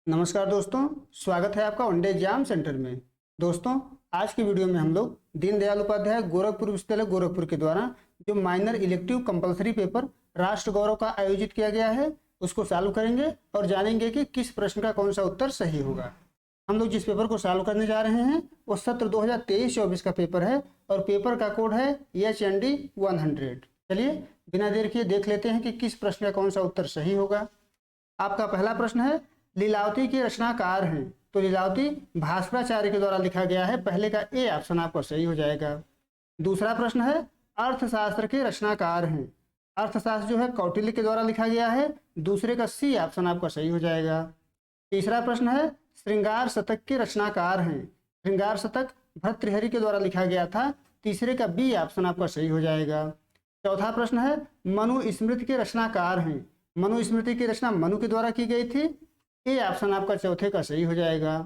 नमस्कार दोस्तों, स्वागत है आपका वनडे एग्जाम सेंटर में। दोस्तों, आज की वीडियो में हम लोग दीनदयाल उपाध्याय गोरखपुर विश्वविद्यालय गोरखपुर के द्वारा जो माइनर इलेक्टिव कंपलसरी पेपर राष्ट्र गौरव का आयोजित किया गया है उसको सॉल्व करेंगे और जानेंगे कि किस प्रश्न का कौन सा उत्तर सही होगा। हम लोग जिस पेपर को सॉल्व करने जा रहे हैं वो सत्र 2023-24 का पेपर है और पेपर का कोड है HND 100। चलिए बिना देर किए देख लेते हैं कि किस प्रश्न का कौन सा उत्तर सही होगा। आपका पहला प्रश्न है, लीलावती के रचनाकार हैं, तो लीलावती भास्कराचार्य के द्वारा लिखा गया है। पहले का ए ऑप्शन आपका सही हो जाएगा। दूसरा प्रश्न है, अर्थशास्त्र के रचनाकार हैं, अर्थशास्त्र जो है कौटिल्य के द्वारा लिखा गया है। दूसरे का सी ऑप्शन आपका सही हो जाएगा। तीसरा प्रश्न है, श्रृंगार शतक के रचनाकार हैं, श्रृंगार शतक भर्तृहरि के द्वारा लिखा गया था। तीसरे का बी ऑप्शन आपका सही हो जाएगा। चौथा प्रश्न है, मनुस्मृति के रचनाकार हैं, मनुस्मृति की रचना मनु के द्वारा की गई थी। ए ऑप्शन आपका चौथे का सही हो जाएगा।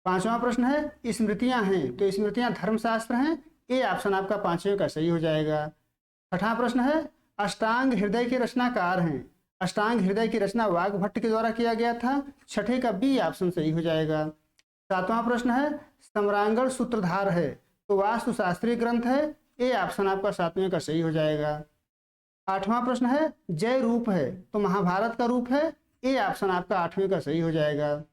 पांचवा प्रश्न है, स्मृतियां हैं, तो स्मृतियां धर्मशास्त्र हैं। ए ऑप्शन आपका पांचवें का सही हो जाएगा। छठा प्रश्न है, अष्टांग हृदय के रचनाकार हैं, अष्टांग हृदय की रचना वाग्भट्ट के द्वारा किया गया था। छठे का बी ऑप्शन सही हो जाएगा। सातवां प्रश्न है, सम्रांगण सूत्रधार है, तो वास्तुशास्त्रीय ग्रंथ है। ए ऑप्शन आपका सातवें का सही हो जाएगा। आठवां प्रश्न है, जय रूप है, तो महाभारत का रूप है। ए ऑप्शन आपका आठवें का सही हो जाएगा।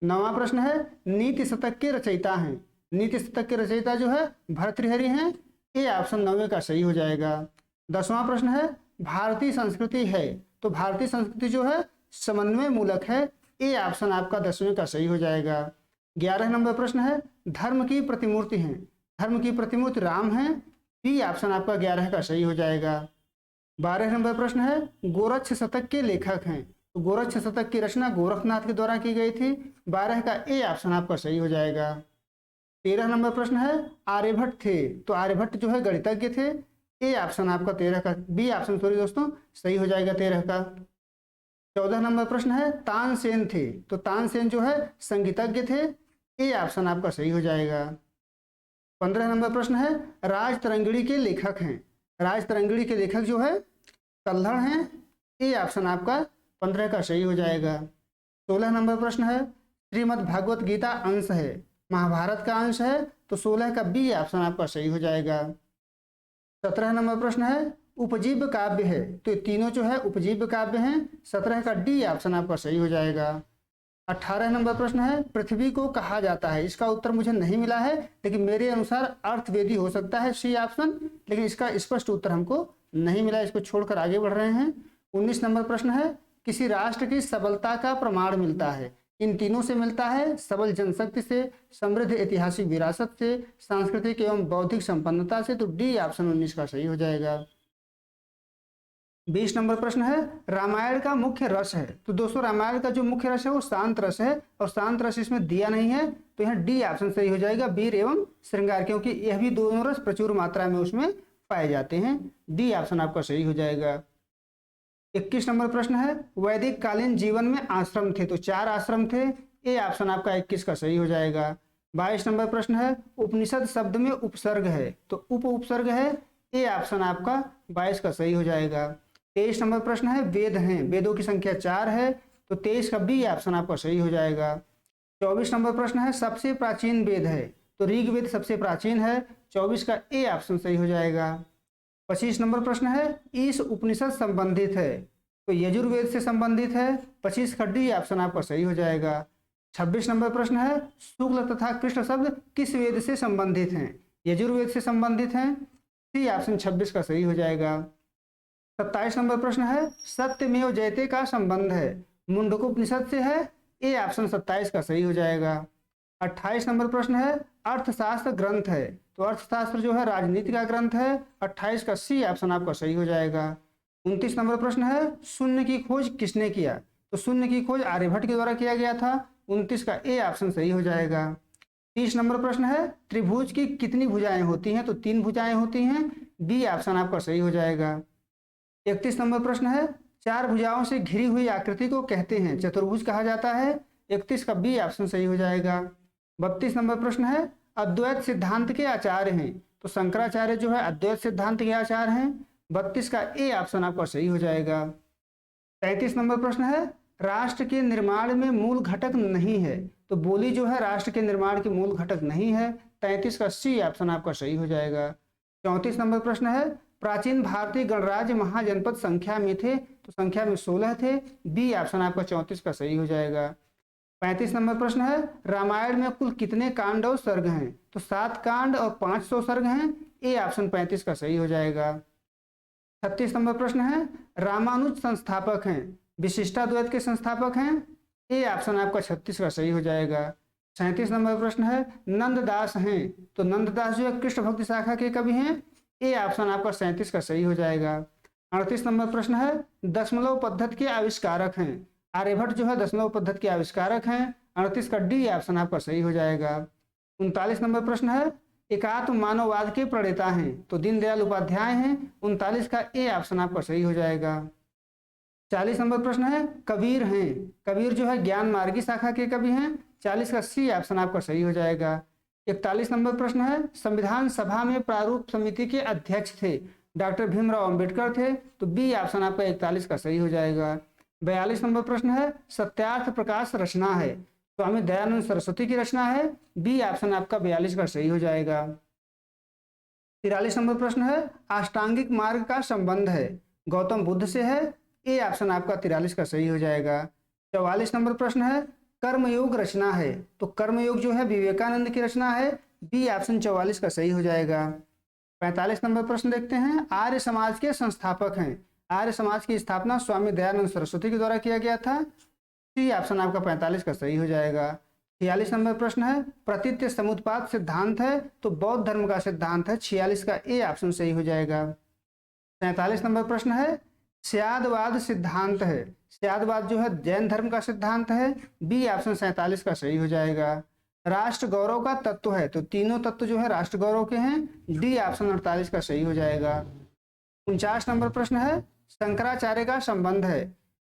नौवां प्रश्न है, नीति शतक के रचयिता हैं, नीति शतक के रचयिता जो है भर्तृहरि हैं। ए ऑप्शन नौवें का सही हो जाएगा। 10वां प्रश्न है, भारतीय संस्कृति है, तो भारतीय संस्कृति जो है समन्वय मूलक है। ए ऑप्शन आपका 10वें का सही हो जाएगा। 11 नंबर प्रश्न है, धर्म की प्रतिमूर्ति है, धर्म की प्रतिमूर्ति राम है। बी ऑप्शन आपका 11 का सही हो जाएगा। 12 नंबर प्रश्न है, गोरक्ष शतक के लेखक हैं, तो गोरक्ष शतक की रचना गोरखनाथ के द्वारा की गई थी। 12 का ए ऑप्शन आपका सही हो जाएगा। 13 नंबर प्रश्न है, आर्यभट्ट थे, तो आर्यभट्ट जो है गणितज्ञ थे। ए ऑप्शन आपका 13 का बी ऑप्शन सॉरी दोस्तों सही हो जाएगा 13 का। 14 नंबर प्रश्न है, तानसेन थे, तो तानसेन जो है संगीतज्ञ थे। ए ऑप्शन आपका सही हो जाएगा। 15 नंबर प्रश्न है, राजतरंगिणी के लेखक हैं, राजतरंगिणी के लेखक जो है कल्हड़ हैं। ए ऑप्शन आपका 15 का सही हो जाएगा। 16 नंबर प्रश्न है, श्रीमद् भागवत गीता अंश है, महाभारत का अंश है, तो 16 का बी ऑप्शन आपका सही हो जाएगा। 17 नंबर प्रश्न है, उपजीव्य काव्य है, तो ये तीनों जो है उपजीव्य काव्य हैं। 17 का डी ऑप्शन आपका सही हो जाएगा। 18 नंबर प्रश्न है, पृथ्वी को कहा जाता है, इसका उत्तर मुझे नहीं मिला है लेकिन मेरे अनुसार अर्थवेदी हो सकता है, सी ऑप्शन, लेकिन इसका स्पष्ट उत्तर हमको नहीं मिला, इसको छोड़कर आगे बढ़ रहे हैं। 19 नंबर प्रश्न है, किसी राष्ट्र की सबलता का प्रमाण मिलता है, इन तीनों से मिलता है, सबल जनशक्ति से, समृद्ध ऐतिहासिक विरासत से, सांस्कृतिक एवं बौद्धिक संपन्नता से, तो डी ऑप्शन 19 का सही हो जाएगा। 20 नंबर प्रश्न है, रामायण का मुख्य रस है, तो दोस्तों रामायण का जो मुख्य रस है वो शांत रस है और शांत रस इसमें दिया नहीं है, तो यहाँ डी ऑप्शन सही हो जाएगा, वीर एवं श्रृंगार, क्योंकि यह भी दोनों रस प्रचुर मात्रा में उसमें पाए जाते हैं। डी ऑप्शन आपका सही हो जाएगा। 21 नंबर प्रश्न है, वैदिक कालीन जीवन में आश्रम थे, तो 4 आश्रम थे। ए ऑप्शन आपका 21 का सही हो जाएगा। 22 नंबर प्रश्न है, उपनिषद शब्द में उपसर्ग है, तो उपसर्ग है। ए ऑप्शन आपका 22 का सही हो जाएगा। 23 नंबर प्रश्न है, वेद हैं, वेदों की संख्या 4 है, तो 23 का बी ऑप्शन आपका सही हो जाएगा। 24 नंबर प्रश्न है, सबसे प्राचीन वेद है, तो ऋग्वेद सबसे प्राचीन है। 24 का ए ऑप्शन सही हो जाएगा। 25 नंबर प्रश्न है, इस उपनिषद संबंधित है, तो यजुर्वेद से संबंधित है। 25 का डी ऑप्शन आपका सही हो जाएगा। 26 नंबर प्रश्न है, शुक्ल तथा कृष्ण शब्द किस वेद से संबंधित हैं, यजुर्वेद से संबंधित हैं। सी ऑप्शन 26 का सही हो जाएगा। 27 नंबर प्रश्न है, सत्यमेव जयते का संबंध है, मुंडकोपनिषद से है। ए ऑप्शन 27 का सही हो जाएगा। 28 नंबर प्रश्न है, अर्थशास्त्र ग्रंथ है, तो अर्थशास्त्र जो है राजनीति का ग्रंथ है। 28 का सी ऑप्शन आपका सही हो जाएगा। 29 नंबर प्रश्न है, शून्य की खोज किसने किया, तो शून्य की खोज आर्यभट्ट के द्वारा किया गया था। 29 का ए ऑप्शन सही हो जाएगा। 30 नंबर प्रश्न है, त्रिभुज की कितनी भुजाएं होती हैं, तो 3 भुजाएं होती हैं। बी ऑप्शन आपका सही हो जाएगा। 31 नंबर प्रश्न है, 4 भुजाओं से घिरी हुई आकृति को कहते हैं चतुर्भुज कहा जाता है। 31 का बी ऑप्शन सही हो जाएगा। 32 नंबर प्रश्न है, अद्वैत सिद्धांत के आचार्य हैं, तो शंकराचार्य जो है अद्वैत सिद्धांत के आचार्य हैं। 32 का ए ऑप्शन आपका सही हो जाएगा। 33 नंबर प्रश्न है, राष्ट्र के निर्माण में मूल घटक नहीं है। तो बोली जो है राष्ट्र के निर्माण के मूल घटक नहीं है। 33 का सी ऑप्शन आपका सही हो जाएगा। 34 नंबर प्रश्न है, प्राचीन भारतीय गणराज्य महाजनपद संख्या में थे, तो संख्या में 16 थे। बी ऑप्शन आपका 34 का सही हो जाएगा। 35 नंबर प्रश्न है, रामायण में कुल कितने कांड और सर्ग हैं? तो 7 कांड और 500 सर्ग हैं। ए ऑप्शन 35 का सही हो जाएगा। 36 नंबर प्रश्न है, रामानुज संस्थापक हैं, विशिष्टाद्वैत के संस्थापक हैं। ए ऑप्शन आपका 36 का सही हो जाएगा। 37 नंबर प्रश्न है, नंददास हैं, तो नंददास जो है कृष्ण भक्ति शाखा के कवि हैं। ए ऑप्शन आपका 37 का सही हो जाएगा। 38 नंबर प्रश्न है, दशमलव पद्धति के आविष्कारक हैं, आर्यभट्ट जो है दशमलव पद्धति के आविष्कारक हैं। 38 का डी ऑप्शन आपका सही हो जाएगा। 39 नंबर प्रश्न है, एकात्म मानववाद के प्रणेता हैं, तो दीनदयाल उपाध्याय हैं। 39 का ए ऑप्शन आपका सही हो जाएगा। 40 नंबर प्रश्न है, कबीर हैं, कबीर जो है ज्ञान मार्गी शाखा के कवि हैं। 40 का सी ऑप्शन आपका सही हो जाएगा। 41 नंबर प्रश्न है, संविधान सभा में प्रारूप समिति के अध्यक्ष थे, डॉक्टर भीमराव अंबेडकर थे, तो बी ऑप्शन आपका 41 का सही हो जाएगा। 42 नंबर प्रश्न है, सत्यार्थ प्रकाश रचना है, स्वामी दयानंद सरस्वती की रचना है। बी ऑप्शन आपका 42 का सही हो जाएगा। 43 नंबर प्रश्न है, अष्टांगिक मार्ग का संबंध है, गौतम बुद्ध से है। ए ऑप्शन आपका 43 का सही हो जाएगा। 44 नंबर प्रश्न है, कर्मयोग रचना है, तो कर्मयोग जो है विवेकानंद की रचना है। बी ऑप्शन 44 का सही हो जाएगा। 45 नंबर प्रश्न देखते हैं, आर्य समाज के संस्थापक हैं, आर्य समाज की स्थापना स्वामी दयानंद सरस्वती के द्वारा किया गया था। सी ऑप्शन आपका 45 का सही हो जाएगा। 46 नंबर प्रश्न है, प्रतीत्य समुत्पाद सिद्धांत है, तो बौद्ध धर्म का सिद्धांत है। 46 का ए ऑप्शन सही हो जाएगा। 47 नंबर प्रश्न है, स्यादवाद सिद्धांत है, स्यादवाद जो है जैन धर्म का सिद्धांत है। बी ऑप्शन 47 का सही हो जाएगा। राष्ट्र गौरव का तत्व है, तो तीनों तत्व जो है राष्ट्र गौरव के हैं। डी ऑप्शन 48 का सही हो जाएगा। 49 नंबर प्रश्न है, शंकराचार्य का संबंध है,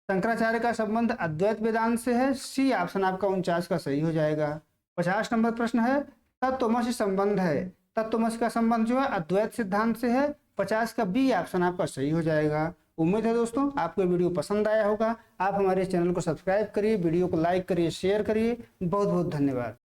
शंकराचार्य का संबंध अद्वैत वेदांत से है। सी ऑप्शन आपका 49 का सही हो जाएगा। 50 नंबर प्रश्न है, तत्वमसि संबंध है, तत्वमसि का संबंध जो है अद्वैत सिद्धांत से है। 50 का बी ऑप्शन आपका सही हो जाएगा। उम्मीद है दोस्तों आपको वीडियो पसंद आया होगा। आप हमारे चैनल को सब्सक्राइब करिए, वीडियो को लाइक करिए, शेयर करिए। बहुत बहुत धन्यवाद।